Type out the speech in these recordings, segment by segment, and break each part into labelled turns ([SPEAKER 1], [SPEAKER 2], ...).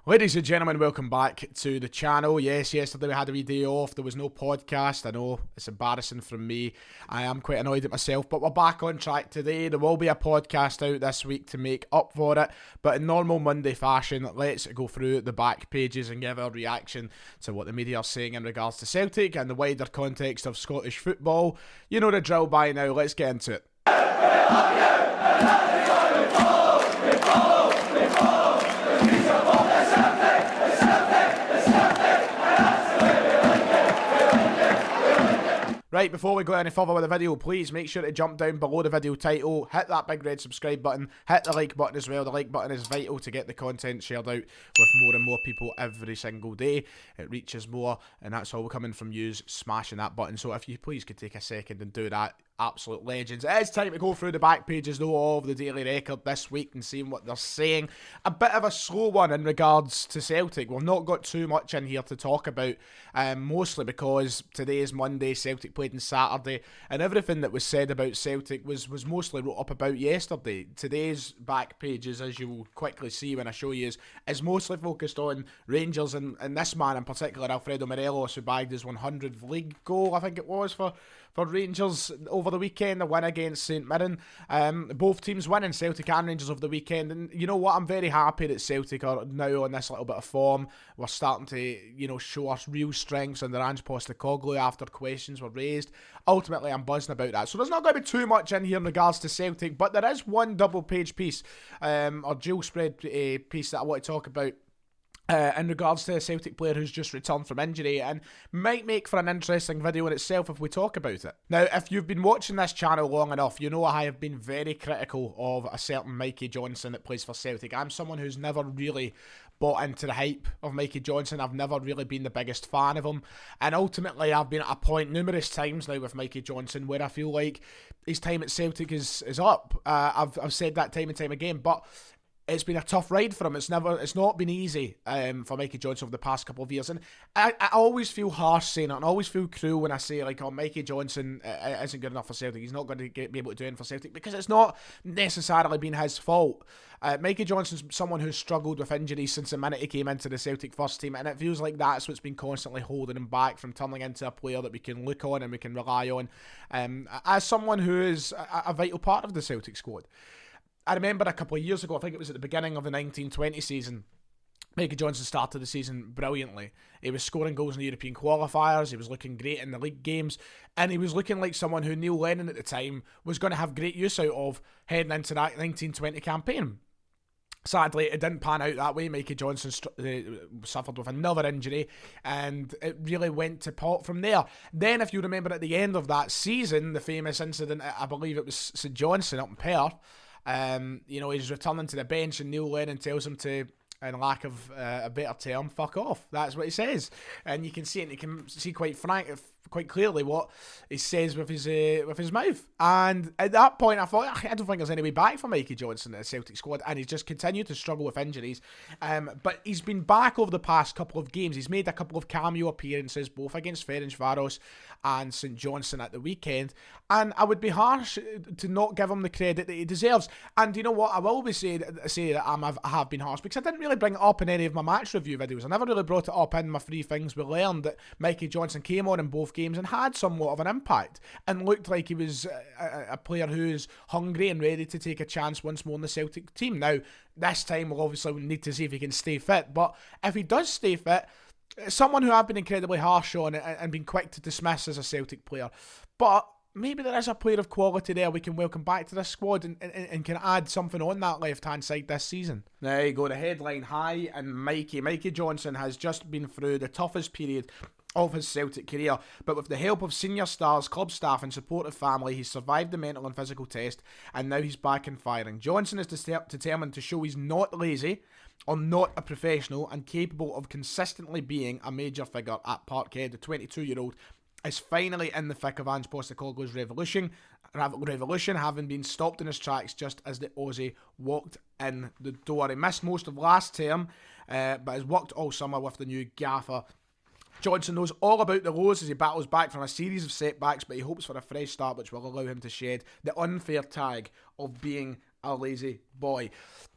[SPEAKER 1] Ladies and gentlemen, welcome back to the channel. Yes, yesterday we had a wee day off. There was no podcast. I know it's embarrassing from me. I am quite annoyed at myself, but we're back on track today. There will be a podcast out this week to make up for it, but in normal Monday fashion, let's go through the back pages and give our reaction to what the media are saying in regards to Celtic and the wider context of Scottish football. You know the drill by now. Let's get into it. Right, before we go any further with the video, please make sure to jump down below the video title, hit that big red subscribe button, hit the like button as well. The like button is vital to get the content shared out with more and more people every single day. It reaches more, and that's all coming from you smashing that button. So if you please could take a second and do that, absolute legends. It is time to go through the back pages though of the Daily Record this week and seeing what they're saying. A bit of a slow one in regards to Celtic. We've not got too much in here to talk about, mostly because today is Monday, Celtic played on Saturday, and everything that was said about Celtic was mostly wrote up about yesterday. Today's back pages, as you will quickly see when I show you, is mostly focused on Rangers and this man in particular, Alfredo Morelos, who bagged his 100th league goal, I think it was, for Rangers over the weekend, a win against St Mirren. Both teams winning, Celtic and Rangers, over the weekend. And you know what? I'm very happy that Celtic are now on this little bit of form. We're starting to, show us real strengths under Ange Postecoglou after questions were raised. Ultimately, I'm buzzing about that. So there's not going to be too much in here in regards to Celtic, but there is one double-page piece, or dual spread piece that I want to talk about. In regards to a Celtic player who's just returned from injury, and might make for an interesting video in itself if we talk about it. Now, if you've been watching this channel long enough, you know I have been very critical of a certain Mikey Johnston that plays for Celtic. I'm someone who's never really bought into the hype of Mikey Johnston. I've never really been the biggest fan of him, and ultimately I've been at a point numerous times now with Mikey Johnston where I feel like his time at Celtic is up. I've said that time and time again, but it's been a tough ride for him. It's not been easy for Mikey Johnston over the past couple of years. And I always feel harsh saying it, and I always feel cruel when I say, like, oh, Mikey Johnston isn't good enough for Celtic. He's not going to be able to do anything for Celtic, because it's not necessarily been his fault. Mikey Johnston's someone who's struggled with injuries since the minute he came into the Celtic first team, and it feels like that's what's been constantly holding him back from turning into a player that we can look on and we can rely on as someone who is a vital part of the Celtic squad. I remember a couple of years ago, I think it was at the beginning of the 1920 season, Mikey Johnston started the season brilliantly. He was scoring goals in the European qualifiers, he was looking great in the league games, and he was looking like someone who Neil Lennon at the time was going to have great use out of heading into that 1920 campaign. Sadly, it didn't pan out that way. Mikey Johnston suffered with another injury, and it really went to pot from there. Then, if you remember at the end of that season, the famous incident, I believe it was St Johnstone up in Perth, he's returning to the bench and Neil Lennon tells him to, in lack of a better term, fuck off. That's what he says. And you can see it, and you can see quite clearly what he says with his mouth. And at that point, I thought, I don't think there's any way back for Mikey Johnston at the Celtic squad, and he's just continued to struggle with injuries. But he's been back over the past couple of games. He's made a couple of cameo appearances, both against Ferencváros and St Johnstone at the weekend, and I would be harsh to not give him the credit that he deserves. And you know what, I will always say that I have been harsh, because I didn't really bring it up in any of my match review videos. I never really brought it up in my three things we learned, that Mikey Johnston came on in both games and had somewhat of an impact, and looked like he was a player who's hungry and ready to take a chance once more in the Celtic team. Now, this time we'll obviously need to see if he can stay fit, but if he does stay fit, someone who I've been incredibly harsh on and been quick to dismiss as a Celtic player, but maybe there is a player of quality there we can welcome back to this squad and can add something on that left-hand side this season. There you go, the headline high, and Mikey Johnston has just been through the toughest period of his Celtic career, but with the help of senior stars, club staff and supportive family, he's survived the mental and physical test, and now he's back and firing. Johnston is determined to show he's not lazy or not a professional, and capable of consistently being a major figure at Parkhead. The 22-year-old is finally in the thick of Ange Postecoglou's revolution, having been stopped in his tracks just as the Aussie walked in the door. He missed most of last term, but has worked all summer with the new gaffer. Johnston knows all about the lows as he battles back from a series of setbacks, but he hopes for a fresh start which will allow him to shed the unfair tag of being a lazy boy.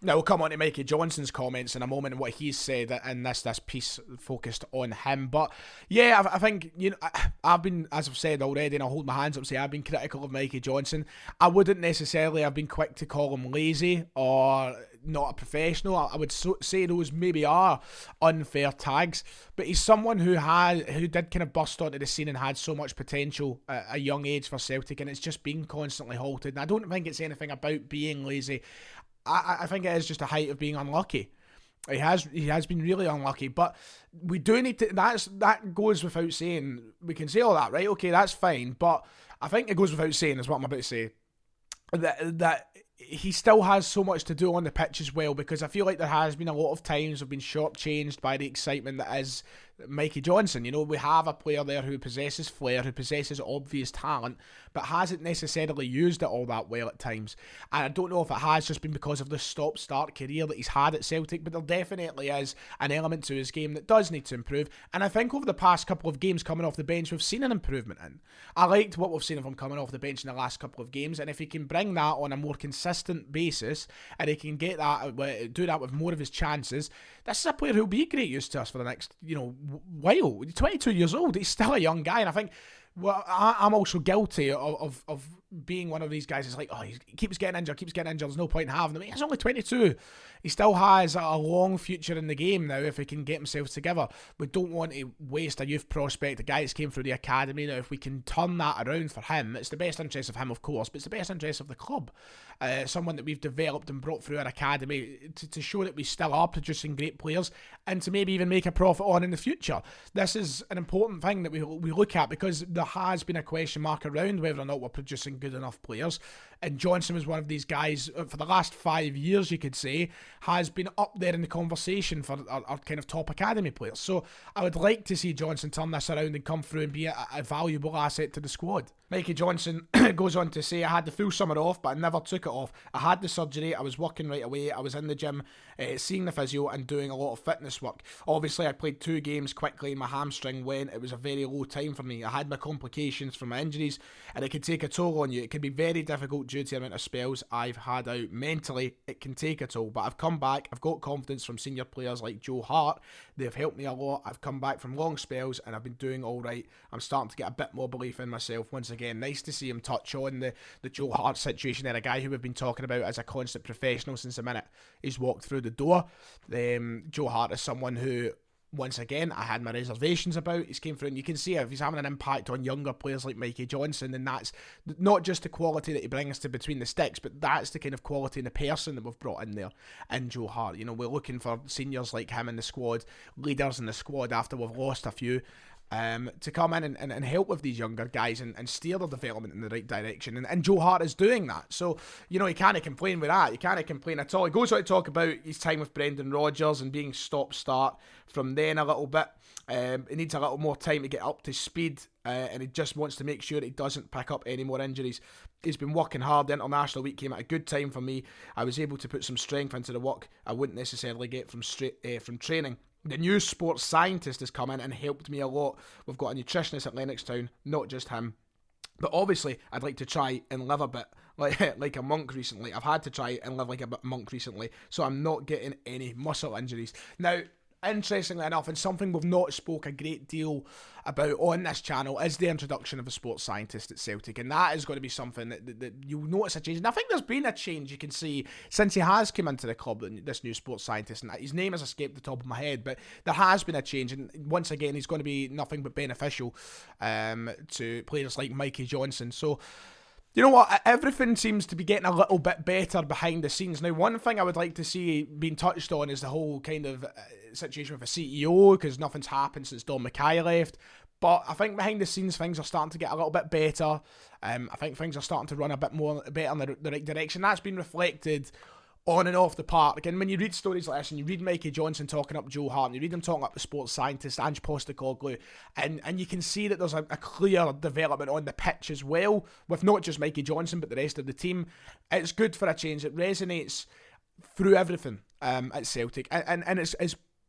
[SPEAKER 1] Now we'll come on to Mikey Johnston's comments in a moment and what he's said in this piece focused on him. But yeah, I think, I've been, as I've said already, and I'll hold my hands up and say I've been critical of Mikey Johnston. I wouldn't necessarily have been quick to call him lazy or not a professional. I would say those maybe are unfair tags, but he's someone who did kind of burst onto the scene and had so much potential at a young age for Celtic, and it's just been constantly halted. And I don't think it's anything about being lazy. I think it is just a height of being unlucky. He has been really unlucky, but we do need to. That goes without saying. We can say all that, right? Okay, that's fine, but I think it goes without saying, is what I'm about to say, that he still has so much to do on the pitch as well, because I feel like there has been a lot of times we've been shortchanged by the excitement that is Mikey Johnston. We have a player there who possesses flair, who possesses obvious talent, but hasn't necessarily used it all that well at times. And I don't know if it has just been because of the stop-start career that he's had at Celtic, but there definitely is an element to his game that does need to improve. And I think over the past couple of games coming off the bench, we've seen an improvement in. I liked what we've seen of him coming off the bench in the last couple of games, and if he can bring that on a more consistent basis, and he can do that with more of his chances, this is a player who'll be great use to us for the next, while. 22 years old, he's still a young guy, and I think, well, I'm also guilty of being one of these guys. It's like, oh, he keeps getting injured. There's no point in having him. He's only 22. He still has a long future in the game now if he can get himself together. We don't want to waste a youth prospect, a guy that's came through the academy. Now, if we can turn that around for him, it's the best interest of him, of course, but it's the best interest of the club. Someone that we've developed and brought through our academy to show that we still are producing great players and to maybe even make a profit on in the future. This is an important thing that we look at, because there has been a question mark around whether or not we're producing good enough players. And Johnston was one of these guys for the last 5 years, you could say, has been up there in the conversation for our kind of top academy players. So I would like to see Johnston turn this around and come through and be a valuable asset to the squad. Mikey Johnston goes on to say, I had the full summer off, but I never took it off. I had the surgery, I was working right away, I was in the gym, seeing the physio and doing a lot of fitness work. Obviously, I played 2 games quickly and my hamstring went. It was a very low time for me. I had my complications from my injuries, and it can take a toll on you. It can be very difficult due to the amount of spells I've had out. Mentally, it can take a toll, but I've come back. I've got confidence from senior players like Joe Hart. They've helped me a lot. I've come back from long spells and I've been doing all right. I'm starting to get a bit more belief in myself once again. Nice to see him touch on the Joe Hart situation there, a guy who we've been talking about as a constant professional since the minute he's walked through the door. Joe Hart is someone who, once again, I had my reservations about. He's came through, and you can see if he's having an impact on younger players like Mikey Johnston, and that's not just the quality that he brings to between the sticks, but that's the kind of quality in the person that we've brought in there in Joe Hart. We're looking for seniors like him in the squad, leaders in the squad after we've lost a few, to come in and help with these younger guys and steer their development in the right direction. And Joe Hart is doing that. So, he can't complain with that. He can't complain at all. He goes on to talk about his time with Brendan Rodgers and being stop-start from then a little bit. He needs a little more time to get up to speed, and he just wants to make sure he doesn't pick up any more injuries. He's been working hard. The International Week came at a good time for me. I was able to put some strength into the work I wouldn't necessarily get from training. The new sports scientist has come in and helped me a lot. We've got a nutritionist at Lennoxtown, not just him. But obviously, I'd like to try and live a bit like a monk recently. I've had to try and live like a monk recently, so I'm not getting any muscle injuries. Now, interestingly enough, and something we've not spoke a great deal about on this channel, is the introduction of a sports scientist at Celtic, and that is going to be something that you'll notice a change. And I think there's been a change, you can see, since he has come into the club, this new sports scientist, and his name has escaped the top of my head, but there has been a change, and once again, he's going to be nothing but beneficial to players like Mikey Johnston. So, you know what, everything seems to be getting a little bit better behind the scenes. Now, one thing I would like to see being touched on is the whole kind of situation with a CEO, because nothing's happened since Don Mackay left. But I think behind the scenes things are starting to get a little bit better. I think things are starting to run a bit more better in the right direction. That's been reflected on and off the park. And when you read stories like this, and you read Mikey Johnston talking up Joe Hart, and you read him talking up the sports scientist, Ange Postecoglou, and you can see that there's a clear development on the pitch as well, with not just Mikey Johnston, but the rest of the team. It's good for a change. It resonates through everything at Celtic, and it's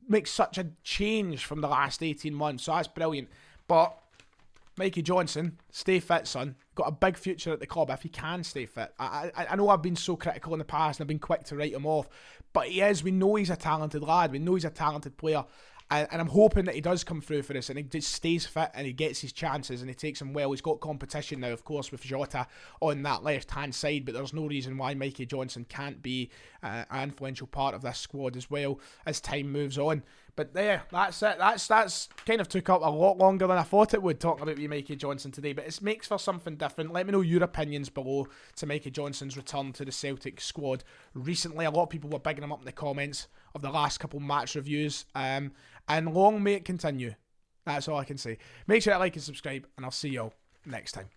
[SPEAKER 1] makes such a change from the last 18 months, so that's brilliant. But Mikey Johnston, stay fit, son. Got a big future at the club if he can stay fit. I know I've been so critical in the past and I've been quick to write him off, but he is. We know he's a talented lad. We know he's a talented player. And I'm hoping that he does come through for us and he just stays fit and he gets his chances and he takes them well. He's got competition now, of course, with Jota on that left-hand side, but there's no reason why Mikey Johnston can't be an influential part of this squad as well as time moves on. But there, that's it. That's kind of took up a lot longer than I thought it would, talking about Mikey Johnston today, but it makes for something different. Let me know your opinions below to Mikey Johnston's return to the Celtic squad recently. A lot of people were bigging him up in the comments of the last couple match reviews, and long may it continue. That's all I can say. Make sure to like and subscribe, and I'll see y'all next time.